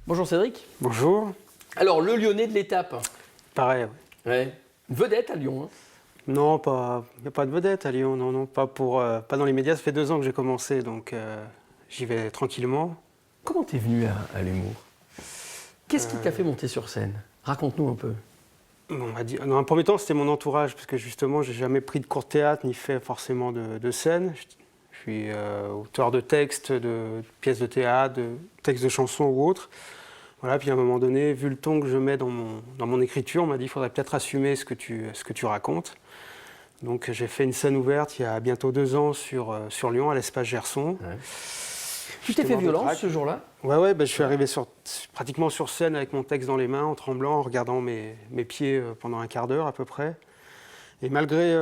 Bonjour Cédric. Bonjour. Alors, le Lyonnais de l'étape. Pareil. Ouais. Une vedette à Lyon. Hein. Non, il n'y a pas de vedette à Lyon. Non, pas dans les médias. Ça fait 2 ans que j'ai commencé, donc j'y vais tranquillement. Comment t'es venu à l'humour? Qu'est-ce qui t'a fait monter sur scène? Raconte-nous un peu. On m'a dit, dans un premier temps, c'était mon entourage, parce que justement, j'ai jamais pris de cours de théâtre, ni fait forcément de scène. Je suis auteur de textes, de pièces de théâtre, de textes de chansons ou autres. Voilà, puis à un moment donné, vu le ton que je mets dans mon écriture, on m'a dit qu'il faudrait peut-être assumer ce que tu racontes. Donc j'ai fait une scène ouverte il y a bientôt 2 ans sur Lyon, à l'Espace Gerson. Ouais. Tu t'es fait violence ce jour-là? Ouais, je suis arrivé pratiquement sur scène avec mon texte dans les mains, en tremblant, en regardant mes pieds pendant un quart d'heure à peu près. Et malgré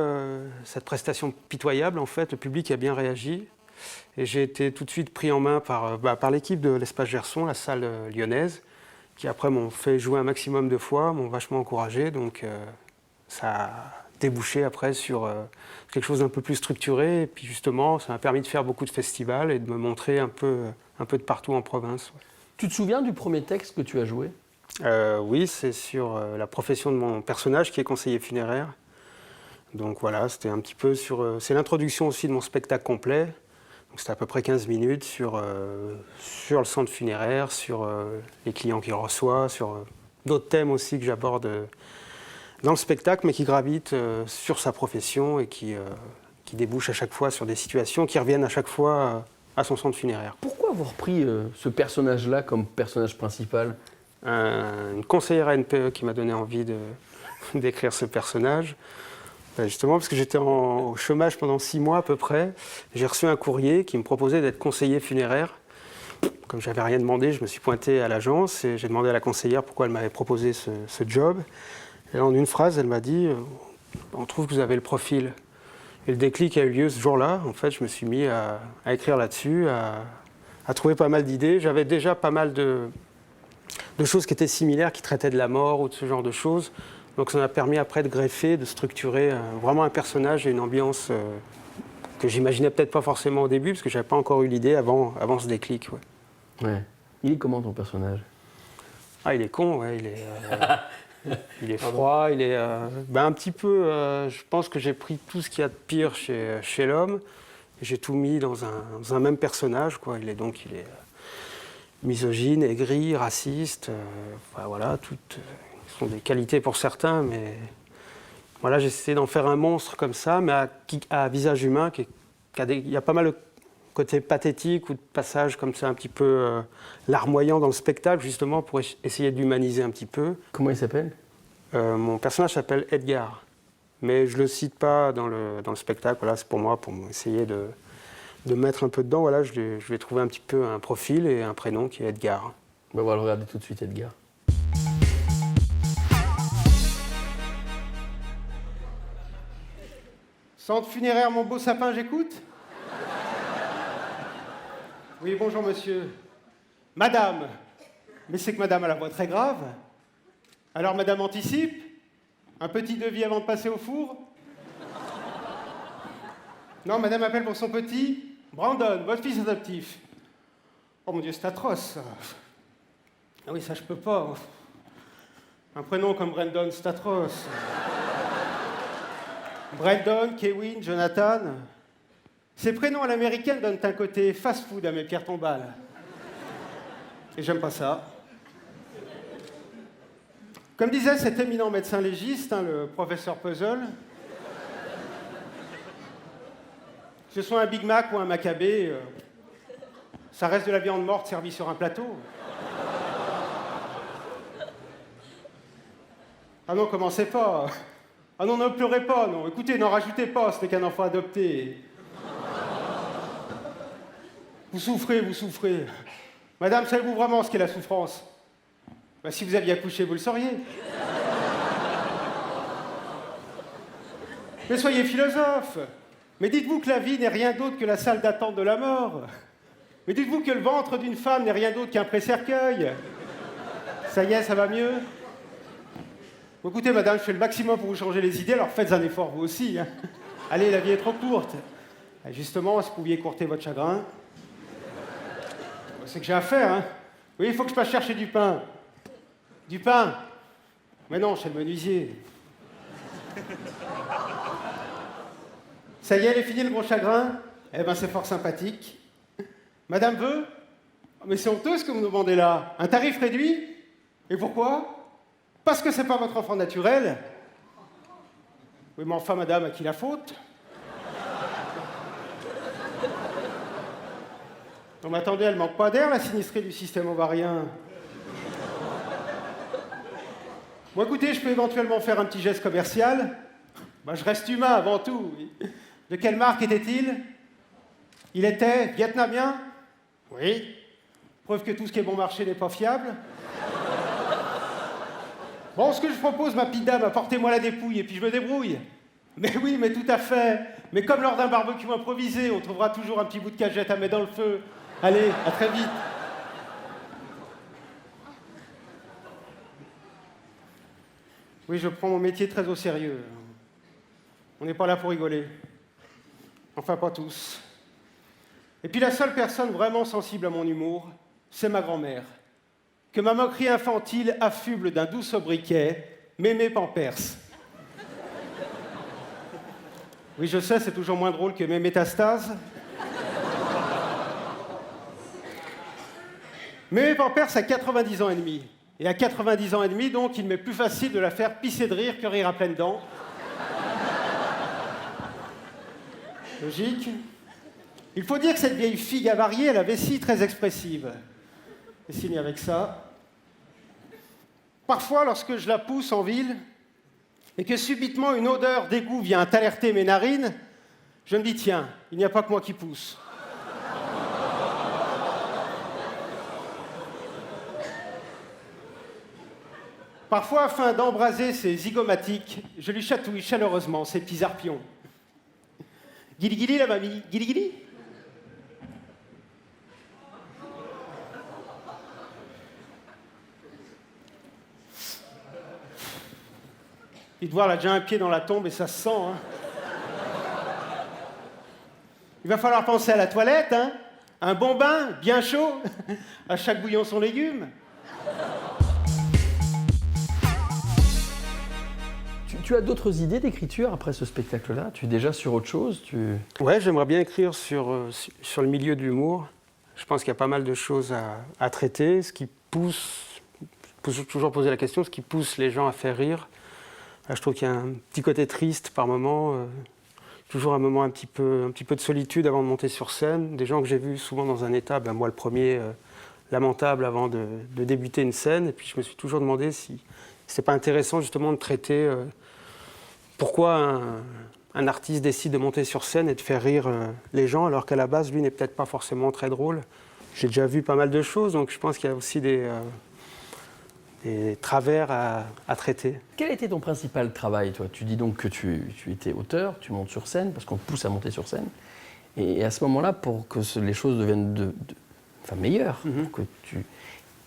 cette prestation pitoyable, en fait, le public a bien réagi. Et j'ai été tout de suite pris en main par l'équipe de l'Espace Gerson, la salle lyonnaise, qui après m'ont fait jouer un maximum de fois, m'ont vachement encouragé. Donc ça a débouché après sur quelque chose d'un peu plus structuré. Et puis justement, ça m'a permis de faire beaucoup de festivals et de me montrer un peu de partout en province. Ouais. Tu te souviens du premier texte que tu as joué? Oui, c'est sur la profession de mon personnage qui est conseiller funéraire. Donc voilà, c'était un petit peu c'est l'introduction aussi de mon spectacle complet. Donc c'était à peu près 15 minutes sur le centre funéraire, sur les clients qu'il reçoit, sur d'autres thèmes aussi que j'aborde dans le spectacle, mais qui gravitent sur sa profession et qui débouchent à chaque fois sur des situations qui reviennent à chaque fois à son centre funéraire. Pourquoi avoir pris ce personnage-là comme personnage principal? Une conseillère NPE qui m'a donné envie d'écrire ce personnage. Justement, parce que j'étais au chômage pendant 6 mois à peu près, j'ai reçu un courrier qui me proposait d'être conseiller funéraire. Comme je n'avais rien demandé, je me suis pointé à l'agence et j'ai demandé à la conseillère pourquoi elle m'avait proposé ce job. Et en une phrase, elle m'a dit « On trouve que vous avez le profil ». Et le déclic a eu lieu ce jour-là. En fait, je me suis mis à écrire là-dessus, à trouver pas mal d'idées. J'avais déjà pas mal de choses qui étaient similaires, qui traitaient de la mort ou de ce genre de choses. Donc ça m'a permis après de greffer, de structurer vraiment un personnage et une ambiance que j'imaginais peut-être pas forcément au début, parce que j'avais pas encore eu l'idée avant ce déclic. Ouais. Il est comment ton personnage? Ah, il est con, ouais, il est froid, il est un petit peu... je pense que j'ai pris tout ce qu'il y a de pire chez l'homme, et j'ai tout mis dans un même personnage, quoi. Il est misogyne, aigri, raciste, voilà, toutes... Ce sont des qualités pour certains, mais voilà, j'ai essayé d'en faire un monstre comme ça, mais à visage humain. Il y a pas mal de côté pathétique ou de passages comme ça, un petit peu larmoyant dans le spectacle, justement, pour essayer d'humaniser un petit peu. Comment il s'appelle? Mon personnage s'appelle Edgar, mais je ne le cite pas dans le spectacle. Voilà, c'est pour moi, pour essayer de mettre un peu dedans. Voilà, je vais trouver un petit peu un profil et un prénom qui est Edgar. On va le regarder tout de suite, Edgar. Centre funéraire, mon beau sapin, j'écoute. Oui, bonjour monsieur. Madame. Mais c'est que madame a la voix très grave. Alors madame anticipe? Un petit devis avant de passer au four? Non, madame appelle pour son petit. Brandon, votre fils adoptif. Oh mon Dieu, c'est atroce. Ah oui, ça je peux pas. Un prénom comme Brandon, c'est atroce. Brandon, Kevin, Jonathan. Ces prénoms à l'américaine donnent un côté fast-food à mes pierres tombales. Et j'aime pas ça. Comme disait cet éminent médecin légiste, le professeur Puzzle, que ce soit un Big Mac ou un Maccabée, ça reste de la viande morte servie sur un plateau. Ah non, commencez pas. Ah non, ne pleurez pas, non. Écoutez, n'en rajoutez pas, ce n'est qu'un enfant adopté. Vous souffrez, vous souffrez. Madame, savez-vous vraiment ce qu'est la souffrance? Si vous aviez accouché, vous le sauriez. Mais soyez philosophe. Mais dites-vous que la vie n'est rien d'autre que la salle d'attente de la mort. Mais dites-vous que le ventre d'une femme n'est rien d'autre qu'un pré-cercueil. Ça y est, ça va mieux? Bon, écoutez, madame, je fais le maximum pour vous changer les idées, alors faites un effort vous aussi. Hein. Allez, la vie est trop courte. Justement, si vous pouviez courter votre chagrin. C'est que j'ai à faire, hein. Oui, il faut que je passe chercher du pain. Du pain? Mais non, chez le menuisier. Ça y est, elle est finie le gros chagrin? Eh ben, c'est fort sympathique. Madame veut? Mais c'est honteux ce que vous nous demandez là. Un tarif réduit? Et pourquoi? Parce que c'est pas votre enfant naturel. Oui, mais enfin, madame, à qui la faute? Non, mais attendez, elle manque pas d'air, la sinistrée du système ovarien. Bon, écoutez, je peux éventuellement faire un petit geste commercial. Ben, je reste humain avant tout. De quelle marque était-il? Il était vietnamien? Oui. Preuve que tout ce qui est bon marché n'est pas fiable. Bon, ce que je propose, ma petite dame, apportez-moi la dépouille et puis je me débrouille. Mais oui, mais tout à fait. Mais comme lors d'un barbecue improvisé, on trouvera toujours un petit bout de cagette à mettre dans le feu. Allez, à très vite. Oui, je prends mon métier très au sérieux. On n'est pas là pour rigoler. Enfin, pas tous. Et puis la seule personne vraiment sensible à mon humour, c'est ma grand-mère, que ma moquerie infantile affuble d'un doux sobriquet, Mémé Pampers. Oui, je sais, c'est toujours moins drôle que mes métastases. Mémé Pampers a 90 ans et demi. Et à 90 ans et demi, donc, il m'est plus facile de la faire pisser de rire que rire à pleines dents. Logique. Il faut dire que cette vieille figue avariée a la vessie très expressive. Et signé avec ça. Parfois, lorsque je la pousse en ville, et que subitement une odeur d'égout vient alerter mes narines, je me dis, tiens, il n'y a pas que moi qui pousse. Parfois, afin d'embraser ses zygomatiques, je lui chatouille chaleureusement ses petits arpions. Guili guili la mamie, guili guili. Il te voir, là, déjà un pied dans la tombe et ça se sent, hein. Il va falloir penser à la toilette, hein. Un bon bain, bien chaud, à chaque bouillon son légume. Tu as d'autres idées d'écriture après ce spectacle-là? Tu es déjà sur autre chose? Ouais, j'aimerais bien écrire sur le milieu de l'humour. Je pense qu'il y a pas mal de choses à traiter. Ce qui pousse, toujours poser la question, ce qui pousse les gens à faire rire. Je trouve qu'il y a un petit côté triste par moment, toujours un moment un petit peu de solitude avant de monter sur scène. Des gens que j'ai vus souvent dans un état, moi le premier, lamentable avant de débuter une scène. Et puis je me suis toujours demandé si c'est pas intéressant justement de traiter pourquoi un artiste décide de monter sur scène et de faire rire les gens, alors qu'à la base, lui n'est peut-être pas forcément très drôle. J'ai déjà vu pas mal de choses, donc je pense qu'il y a aussi des travers à traiter. Quel a été ton principal travail, toi? Tu dis donc que tu étais auteur, tu montes sur scène, parce qu'on te pousse à monter sur scène. Et à ce moment-là, pour que les choses deviennent meilleures,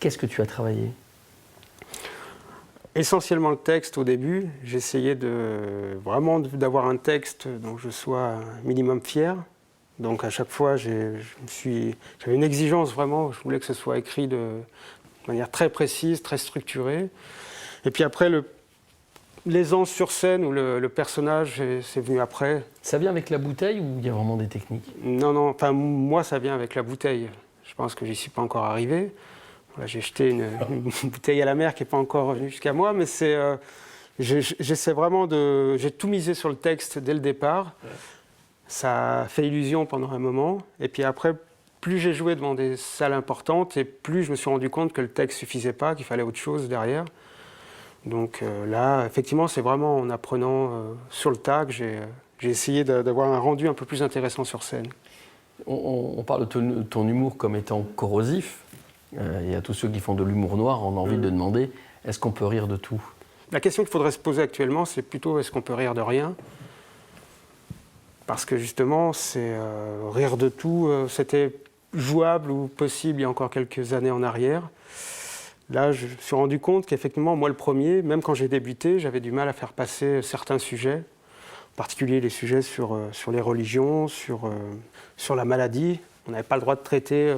qu'est-ce que tu as travaillé? Essentiellement le texte au début. J'essayais vraiment d'avoir un texte dont je sois un minimum fier. Donc à chaque fois, j'avais une exigence vraiment. Je voulais que ce soit écrit de manière très précise, très structurée. Et puis après, l'aisance sur scène ou le personnage, c'est venu après. Ça vient avec la bouteille ou il y a vraiment des techniques? Non. Enfin, moi, ça vient avec la bouteille. Je pense que j'y suis pas encore arrivé. Voilà, j'ai jeté une bouteille à la mer qui n'est pas encore venue jusqu'à moi, mais j'essaie vraiment j'ai tout misé sur le texte dès le départ. Ouais. Ça a fait illusion pendant un moment. Et puis après, plus j'ai joué devant des salles importantes, et plus je me suis rendu compte que le texte ne suffisait pas, qu'il fallait autre chose derrière. Donc là, effectivement, c'est vraiment en apprenant sur le tas que j'ai essayé d'avoir un rendu un peu plus intéressant sur scène. On parle de ton humour comme étant corrosif. Et à tous ceux qui font de l'humour noir, on a envie de demander, est-ce qu'on peut rire de tout? La question qu'il faudrait se poser actuellement, c'est plutôt est-ce qu'on peut rire de rien? Parce que justement, rire de tout, c'était jouable ou possible il y a encore quelques années en arrière. Là, je me suis rendu compte qu'effectivement, moi le premier, même quand j'ai débuté, j'avais du mal à faire passer certains sujets, en particulier les sujets sur les religions, sur la maladie. On n'avait pas le droit de traiter,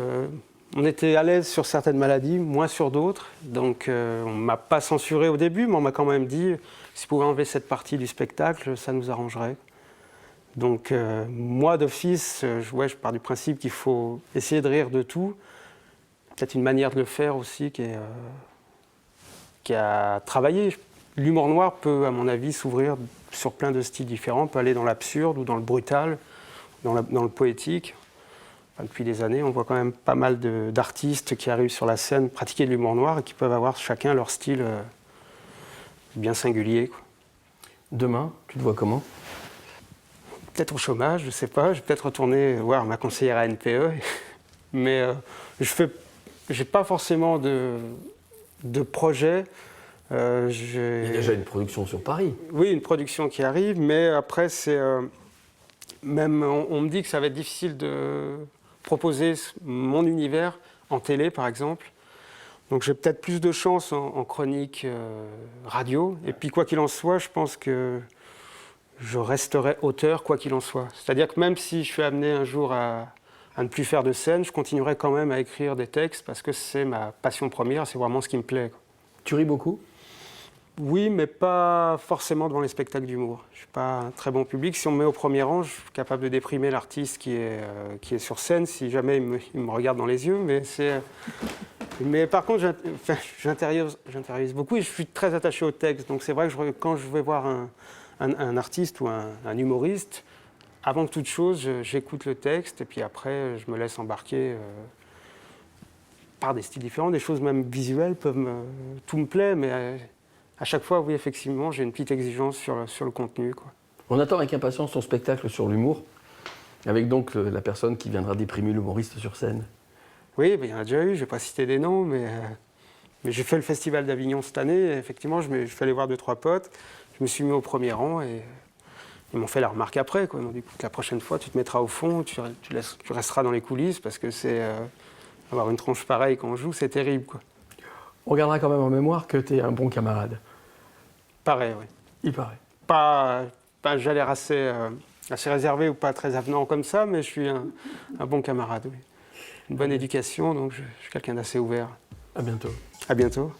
on était à l'aise sur certaines maladies, moins sur d'autres. Donc on ne m'a pas censuré au début, mais on m'a quand même dit, si vous pouvez enlever cette partie du spectacle, ça nous arrangerait. Donc moi d'office, je pars du principe qu'il faut essayer de rire de tout. Peut-être une manière de le faire aussi qui est à travailler. L'humour noir peut, à mon avis, s'ouvrir sur plein de styles différents, peut aller dans l'absurde ou dans le brutal, dans le poétique. Enfin, depuis des années, on voit quand même pas mal d'artistes qui arrivent sur la scène pratiquer de l'humour noir et qui peuvent avoir chacun leur style bien singulier, quoi. Demain, tu te vois comment ? Peut-être au chômage, je ne sais pas. Je vais peut-être retourner voir ma conseillère à NPE. Mais j'ai pas forcément de projet. Il y a déjà une production sur Paris. Oui, une production qui arrive, mais après, c'est même on me dit que ça va être difficile de proposer mon univers en télé, par exemple. Donc j'ai peut-être plus de chance en chronique radio. Et puis quoi qu'il en soit, je pense que je resterai auteur, quoi qu'il en soit. C'est-à-dire que même si je suis amené un jour à ne plus faire de scène, je continuerai quand même à écrire des textes parce que c'est ma passion première, c'est vraiment ce qui me plaît, quoi. Tu ris beaucoup ? Oui, mais pas forcément devant les spectacles d'humour. Je ne suis pas un très bon public. Si on me met au premier rang, je suis capable de déprimer l'artiste qui est sur scène, si jamais il me regarde dans les yeux. Mais par contre, j'intériorise beaucoup et je suis très attaché au texte. Donc c'est vrai que quand je vais voir un artiste ou un humoriste, avant toute chose, j'écoute le texte et puis après, je me laisse embarquer par des styles différents. Des choses même visuelles tout me plaît, mais à chaque fois, oui, effectivement, j'ai une petite exigence sur le contenu, quoi. On attend avec impatience ton spectacle sur l'humour, avec donc la personne qui viendra déprimer l'humoriste sur scène. Oui, il y en a déjà eu, je ne vais pas citer des noms, mais j'ai fait le Festival d'Avignon cette année, et effectivement, je suis allé voir 2-3 potes, je me suis mis au premier rang, et ils m'ont fait la remarque après, quoi. Ils m'ont dit, écoute, la prochaine fois, tu te mettras au fond, tu resteras dans les coulisses, parce que avoir une tronche pareille quand on joue, c'est terrible, quoi. On gardera quand même en mémoire que tu es un bon camarade. Pareil, oui. Il paraît. J'ai l'air assez réservé ou pas très avenant comme ça, mais je suis un bon camarade, oui. Une bonne éducation, donc je suis quelqu'un d'assez ouvert. À bientôt. À bientôt.